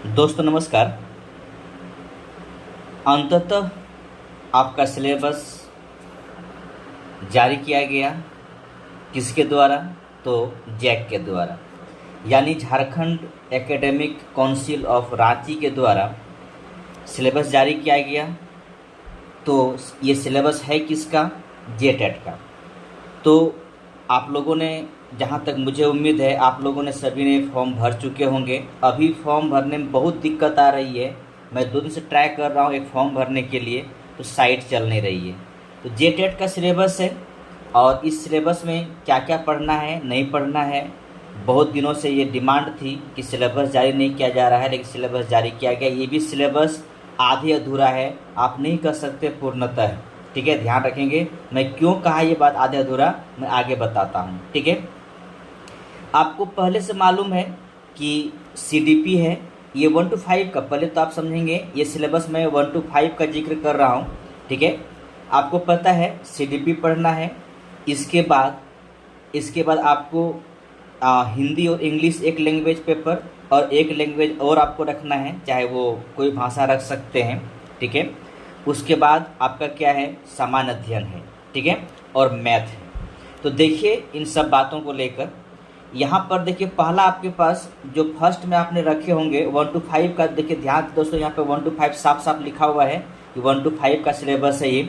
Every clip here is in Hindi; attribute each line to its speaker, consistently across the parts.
Speaker 1: दोस्तों नमस्कार। अंततः आपका सिलेबस जारी किया गया। किसके द्वारा? तो जैक के द्वारा, यानी Jharkhand academic council of Ranchi के द्वारा सिलेबस जारी किया गया। तो ये सिलेबस है किसका? जेटेट का। तो आप लोगों ने, जहाँ तक मुझे उम्मीद है, आप लोगों ने सभी ने फॉर्म भर चुके होंगे। अभी फॉर्म भरने में बहुत दिक्कत आ रही है। मैं 2 दिन से ट्राई कर रहा हूँ एक फॉर्म भरने के लिए, तो साइट चल नहीं रही है। तो जेटेट का सिलेबस है और इस सिलेबस में क्या क्या पढ़ना है, नहीं पढ़ना है, बहुत दिनों से ये डिमांड थी कि सिलेबस जारी नहीं किया जा रहा है, लेकिन सिलेबस जारी किया गया। ये भी सिलेबस आधे अधूरा है, आप नहीं कर सकते पूर्णतः। ठीक है, ध्यान रखेंगे। मैं क्यों कहा ये बात आधे अधूरा, मैं आगे बताता हूँ। ठीक है, आपको पहले से मालूम है कि सीडीपी है, ये 1 to 5 का। पहले तो आप समझेंगे ये सिलेबस में 1 to 5 का जिक्र कर रहा हूँ। ठीक है, आपको पता है सीडीपी पढ़ना है। इसके बाद आपको हिंदी और इंग्लिश एक लैंग्वेज पेपर और एक लैंग्वेज और आपको रखना है, चाहे वो कोई भाषा रख सकते हैं। ठीक है, उसके बाद आपका क्या है? सामान्य अध्ययन है। ठीक है, और मैथ है। तो देखिए इन सब बातों को लेकर यहाँ पर देखिए, पहला आपके पास जो फर्स्ट में आपने रखे होंगे 1 to 5 का, देखिए ध्यान दोस्तों, यहाँ पे 1 to 5 साफ साफ लिखा हुआ है कि 1 to 5 का सिलेबस है ये।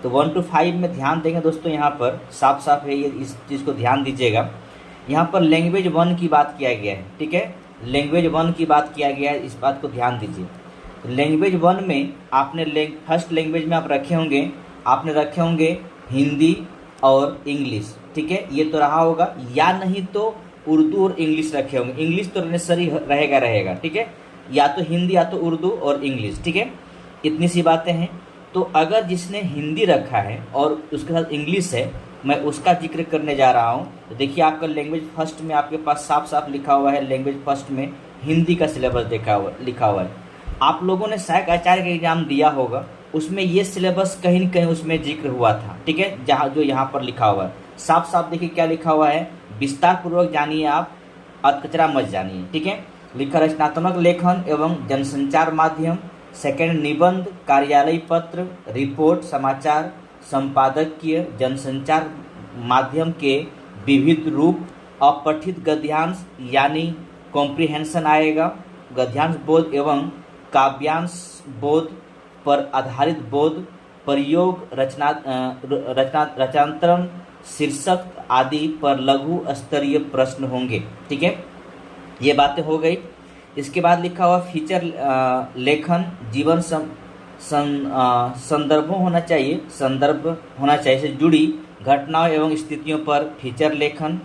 Speaker 1: तो 1 to 5 में ध्यान देंगे दोस्तों, यहाँ पर साफ साफ है ये, इस चीज़ को ध्यान दीजिएगा। यहाँ पर लैंग्वेज 1 की बात किया गया है। ठीक है, लैंग्वेज 1 की बात किया गया है, इस बात को ध्यान दीजिए। तो लैंग्वेज 1 में आपने फर्स्ट लैंग्वेज में आप रखे होंगे हिंदी और इंग्लिश। ठीक है, ये तो रहा होगा, या नहीं तो उर्दू और इंग्लिश रखे होंगे। इंग्लिश तो नेसेसरी रहेगा। ठीक है, या तो हिंदी या तो उर्दू और इंग्लिश। ठीक है, इतनी सी बातें हैं। तो अगर जिसने हिंदी रखा है और उसके साथ इंग्लिश है, मैं उसका जिक्र करने जा रहा हूँ। तो देखिए आपका लैंग्वेज फर्स्ट में आपके पास साफ साफ लिखा हुआ है, लैंग्वेज फर्स्ट में हिंदी का सिलेबस लिखा हुआ है। आप लोगों ने सहायक आचार्य का एग्जाम दिया होगा, उसमें ये सिलेबस कहीं न कहीं उसमें जिक्र हुआ था। ठीक है, जहाँ जो यहाँ पर लिखा हुआ है साफ साफ देखिए क्या लिखा हुआ है, विस्तार पूर्वक जानिए आप, अधकचरा मत जानिए। ठीक है, लिखा रचनात्मक लेखन एवं जनसंचार माध्यम, सेकंड निबंध, कार्यालय पत्र, रिपोर्ट, समाचार, संपादकीय, जनसंचार माध्यम के विविध रूप, अपठित गद्यांश यानी कॉम्प्रिहेंशन आएगा, गद्यांश बोध एवं काव्यांश बोध पर आधारित बोध, प्रयोग, रचनांतरण, शीर्षक आदि पर लघु स्तरीय प्रश्न होंगे। ठीक है, ये बातें हो गई। इसके बाद लिखा हुआ फीचर लेखन, जीवन संदर्भ होना चाहिए से जुड़ी घटनाओं एवं स्थितियों पर फीचर लेखन।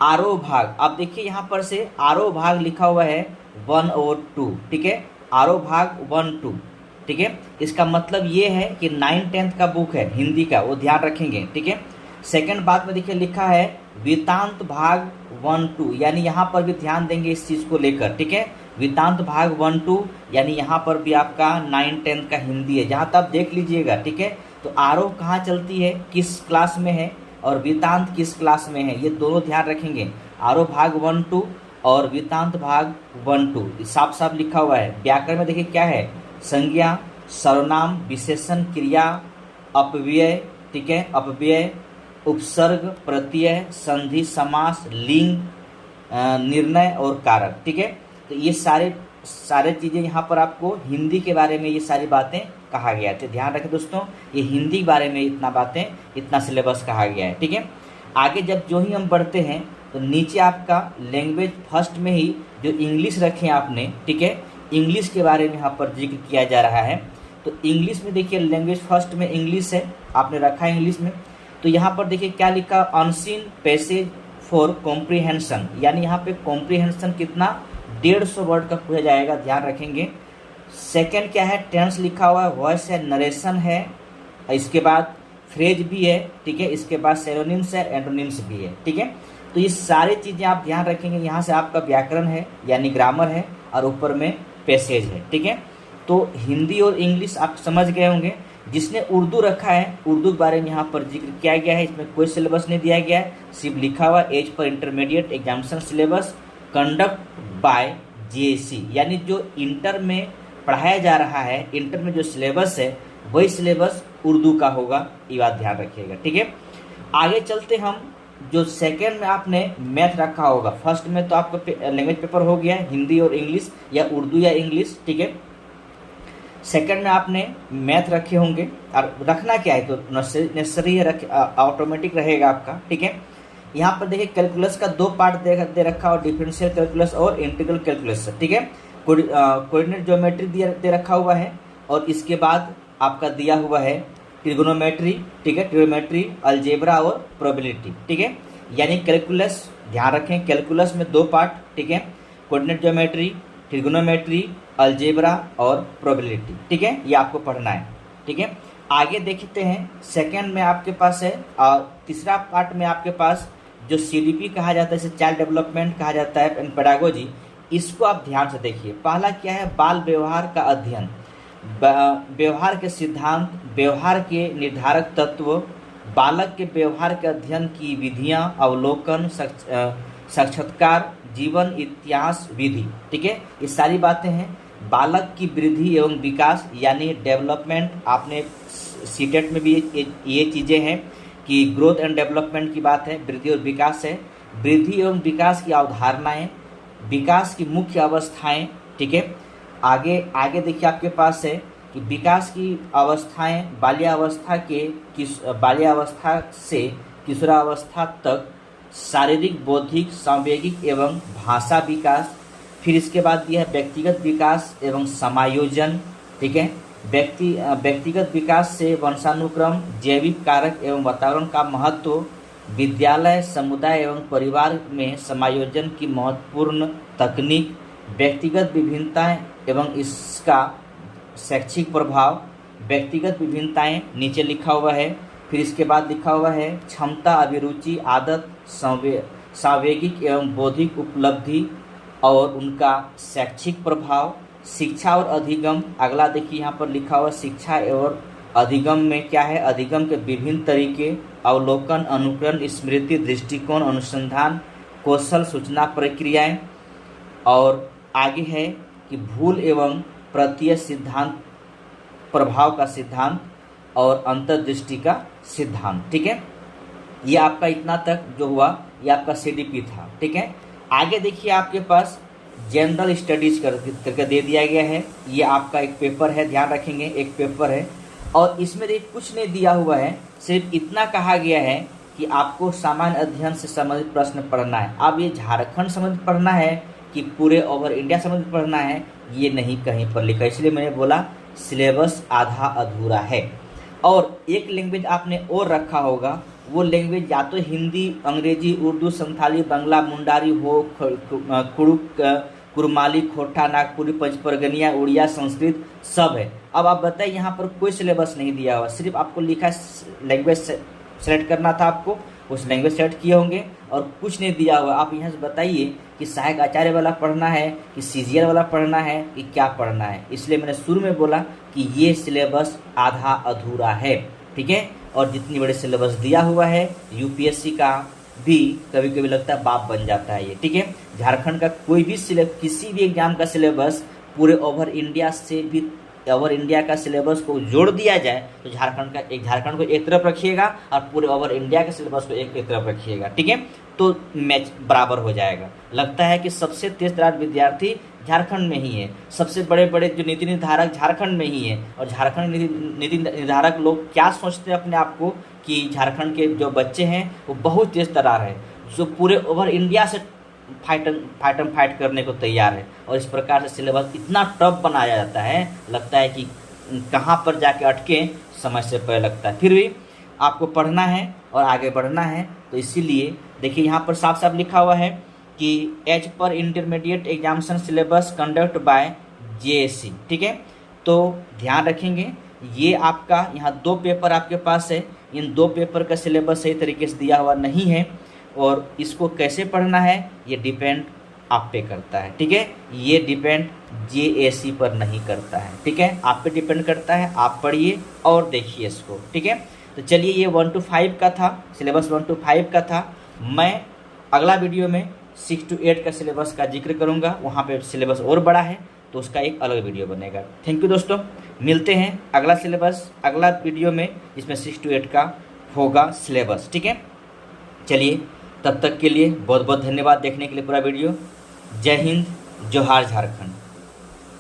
Speaker 1: आरोह भाग, आप देखिए यहाँ पर से आरोह भाग लिखा हुआ है 1 और 2। ठीक है, आरोह भाग 1, 2। ठीक है, इसका मतलब ये है कि 9th 10th का बुक है हिंदी का, वो ध्यान रखेंगे। ठीक है, सेकंड बात में देखिए लिखा है वृत्तांत भाग 1, 2, यानी यहाँ पर भी ध्यान देंगे इस चीज़ को लेकर। ठीक है, वृत्तांत भाग 1, 2, यानी यहाँ पर भी आपका 9th 10th का हिंदी है, जहाँ तक देख लीजिएगा। ठीक है, तो आरोह कहाँ चलती है, किस क्लास में है, और वृत्तांत किस क्लास में है, ये दोनों ध्यान रखेंगे। आरोह भाग 1, 2 और वृत्तांत भाग 1, 2 साफ साफ लिखा हुआ है। व्याकरण में देखिए क्या है, संज्ञा, सर्वनाम, विशेषण, क्रिया, अपव्यय। ठीक है, अपव्यय, उपसर्ग, प्रत्यय, संधि, समास, लिंग, निर्णय और कारक। ठीक है, तो ये सारे चीज़ें यहाँ पर आपको हिंदी के बारे में ये सारी बातें कहा गया है। तो ध्यान रखें दोस्तों, ये हिंदी के बारे में इतना सिलेबस कहा गया है। ठीक है, आगे जब जो ही हम बढ़ते हैं तो नीचे आपका लैंग्वेज फर्स्ट में ही जो इंग्लिश रखे हैं आपने। ठीक है, इंग्लिश के बारे में यहाँ पर जिक्र किया जा रहा है। तो इंग्लिश में देखिए लैंग्वेज फर्स्ट में इंग्लिश है, आपने रखा है इंग्लिश में। तो यहाँ पर देखिए क्या लिखा, अनसीन पैसेज फॉर कॉम्प्रिहेंशन, यानी यहाँ पे कॉम्प्रिहेंशन कितना, 150 वर्ड का पूछा जाएगा, ध्यान रखेंगे। सेकंड क्या है, टेंस लिखा हुआ है, वॉइस है, नरेशन है, इसके बाद फ्रेज भी है। ठीक है, इसके बाद सेरोनिम्स है, एंटोनिम्स भी है। ठीक है, तो ये सारी चीज़ें आप ध्यान रखेंगे। यहाँ से आपका व्याकरण है यानी ग्रामर है, और ऊपर में पैसेज है। ठीक है, तो हिंदी और इंग्लिश आप समझ गए होंगे। जिसने उर्दू रखा है, उर्दू के बारे में यहाँ पर जिक्र किया गया है, इसमें कोई सिलेबस नहीं दिया गया है, सिर्फ लिखा हुआ as per intermediate examination syllabus conduct by JAC, यानी जो इंटर में पढ़ाया जा रहा है, इंटर में जो सिलेबस है वही सिलेबस उर्दू का होगा, ये बात ध्यान रखिएगा। ठीक है, आगे चलते हम। जो सेकेंड में आपने मैथ रखा होगा, फर्स्ट में तो आपका लैंग्वेज पेपर हो गया हिंदी और इंग्लिश या उर्दू या इंग्लिश। ठीक है, सेकंड में आपने मैथ रखे होंगे, और रखना क्या है तो नेसेसरी है, ऑटोमेटिक रहेगा आपका। ठीक है, यहाँ पर देखिए कैलकुलस का 2 पार्ट दे रखा और डिफरेंशियल कैलकुलस और इंटीग्रल कैलकुलस। ठीक है, कोऑर्डिनेट ज्योमेट्री दे रखा हुआ है, और इसके बाद आपका दिया हुआ है ट्रिग्नोमेट्री। ठीक है, ट्रिग्नोमेट्री, अलजेब्रा और प्रोबेबिलिटी। ठीक है, यानी कैलकुलस, ध्यान रखें कैलकुलस में 2 पार्ट। ठीक है, कोऑर्डिनेट ज्योमेट्री, ट्रिग्नोमेट्री, अलजेब्रा और प्रोबेबिलिटी। ठीक है, ये आपको पढ़ना है। ठीक है, आगे देखते हैं। सेकंड में आपके पास है, और तीसरा पार्ट में आपके पास जो सीडीपी कहा जाता है, इसे चाइल्ड डेवलपमेंट कहा जाता है एंड पेडागोजी, इसको आप ध्यान से देखिए। पहला क्या है, बाल व्यवहार का अध्ययन, व्यवहार के सिद्धांत, व्यवहार के निर्धारक तत्व, बालक के व्यवहार के अध्ययन की विधियां, अवलोकन, साक्षात्कार, जीवन इतिहास विधि। ठीक है, ये सारी बातें हैं। बालक की वृद्धि एवं विकास यानी डेवलपमेंट, आपने सीटेट में भी ये चीज़ें हैं कि ग्रोथ एंड डेवलपमेंट की बात है, वृद्धि और विकास है। वृद्धि एवं विकास की अवधारणाएं, विकास की मुख्य अवस्थाएं। ठीक है, आगे देखिए आपके पास है कि विकास की अवस्थाएं बाल्यावस्था से किशोरावस्था तक, शारीरिक, बौद्धिक, सांवेगिक एवं भाषा विकास। फिर इसके बाद दिया है व्यक्तिगत विकास एवं समायोजन। ठीक है, व्यक्तिगत विकास से वंशानुक्रम, जैविक कारक एवं वातावरण का महत्व, विद्यालय, समुदाय एवं परिवार में समायोजन की महत्वपूर्ण तकनीक, व्यक्तिगत विभिन्नताएं एवं इसका शैक्षिक प्रभाव। व्यक्तिगत विभिन्नताएं नीचे लिखा हुआ है। फिर इसके बाद लिखा हुआ है क्षमता, अभिरुचि, आदत, सांवेगिक एवं बौद्धिक उपलब्धि और उनका शैक्षिक प्रभाव। शिक्षा और अधिगम, अगला देखिए यहाँ पर लिखा हुआ शिक्षा और अधिगम में क्या है, अधिगम के विभिन्न तरीके, अवलोकन, अनुकरण, स्मृति, दृष्टिकोण, अनुसंधान, कौशल, सूचना प्रक्रियाएं। और आगे है कि भूल एवं प्रत्यय सिद्धांत, प्रभाव का सिद्धांत और अंतर्दृष्टि का सिद्धांत। ठीक है, ये आपका इतना तक जो हुआ ये आपका सीडीपी था। ठीक है, आगे देखिए आपके पास जनरल स्टडीज करके दे दिया गया है। ये आपका एक पेपर है, ध्यान रखेंगे एक पेपर है, और इसमें देखिए कुछ नहीं दिया हुआ है, सिर्फ इतना कहा गया है कि आपको सामान्य अध्ययन से संबंधित प्रश्न पढ़ना है। अब ये झारखंड संबंधित पढ़ना है कि पूरे ओवर इंडिया संबंधित पढ़ना है, ये नहीं कहीं पर लिखा, इसलिए मैंने बोला सिलेबस आधा अधूरा है। और एक लैंग्वेज आपने और रखा होगा, वो लैंग्वेज या तो हिंदी, अंग्रेजी, उर्दू, संथाली, बंगला, मुंडारी हो, कुरमाली, खोटा, नागपुरी, पंचपरगनिया, उड़िया, संस्कृत सब है। अब आप बताइए, यहाँ पर कोई सिलेबस नहीं दिया हुआ, सिर्फ आपको लिखा लैंग्वेज सेलेक्ट करना था, आपको उस लैंग्वेज सेलेक्ट किए होंगे और कुछ नहीं दिया हुआ। आप यहाँ से बताइए कि सहायक आचार्य वाला पढ़ना है कि सीजीएल वाला पढ़ना है कि क्या पढ़ना है। इसलिए मैंने शुरू में बोला कि ये सिलेबस आधा अधूरा है। ठीक है, और जितनी बड़े सिलेबस दिया हुआ है यूपीएससी का भी कभी कभी लगता है बाप बन जाता है ये। ठीक है, झारखंड का कोई भी किसी भी एग्जाम का सिलेबस पूरे ओवर इंडिया से भी, ओवर इंडिया का सिलेबस को जोड़ दिया जाए तो झारखंड को एक तरफ रखिएगा और पूरे ओवर इंडिया के सिलेबस को एक तरफ रखिएगा। ठीक है, तो मैच बराबर हो जाएगा। लगता है कि सबसे तेज तरार विद्यार्थी झारखंड में ही है, सबसे बड़े बड़े जो नीति निर्धारक झारखंड में ही है, और झारखंड नीति निर्धारक लोग क्या सोचते हैं अपने आप को कि झारखंड के जो बच्चे हैं वो बहुत तेज तरार है, जो पूरे ओवर इंडिया से फाइट करने को तैयार है। और इस प्रकार से सिलेबस इतना टफ बनाया जाता है, लगता है कि कहाँ पर जाके अटके, समय से पहले लगता है। फिर भी आपको पढ़ना है और आगे बढ़ना है, तो इसीलिए देखिए यहाँ पर साफ साफ लिखा हुआ है कि as per intermediate examination syllabus conduct by JAC. ठीक है, तो ध्यान रखेंगे ये आपका यहाँ 2 पेपर आपके पास है, इन 2 पेपर का सिलेबस सही तरीके से दिया हुआ नहीं है, और इसको कैसे पढ़ना है ये डिपेंड आप पे करता है। ठीक है, ये डिपेंड जेएसी पर नहीं करता है। ठीक है, आप पे डिपेंड करता है, आप पढ़िए और देखिए इसको। ठीक है, तो चलिए ये 1 to 5 का था, सिलेबस 1 to 5 का था। मैं अगला वीडियो में 6 to 8 का सिलेबस का जिक्र करूँगा, वहाँ पे सिलेबस और बड़ा है तो उसका एक अलग वीडियो बनेगा। थैंक यू दोस्तों, मिलते हैं अगला सिलेबस अगला वीडियो में, इसमें 6 to 8 का होगा सिलेबस। ठीक है, चलिए तब तक के लिए बहुत बहुत धन्यवाद देखने के लिए पूरा वीडियो। जय हिंद, जोहार झारखंड।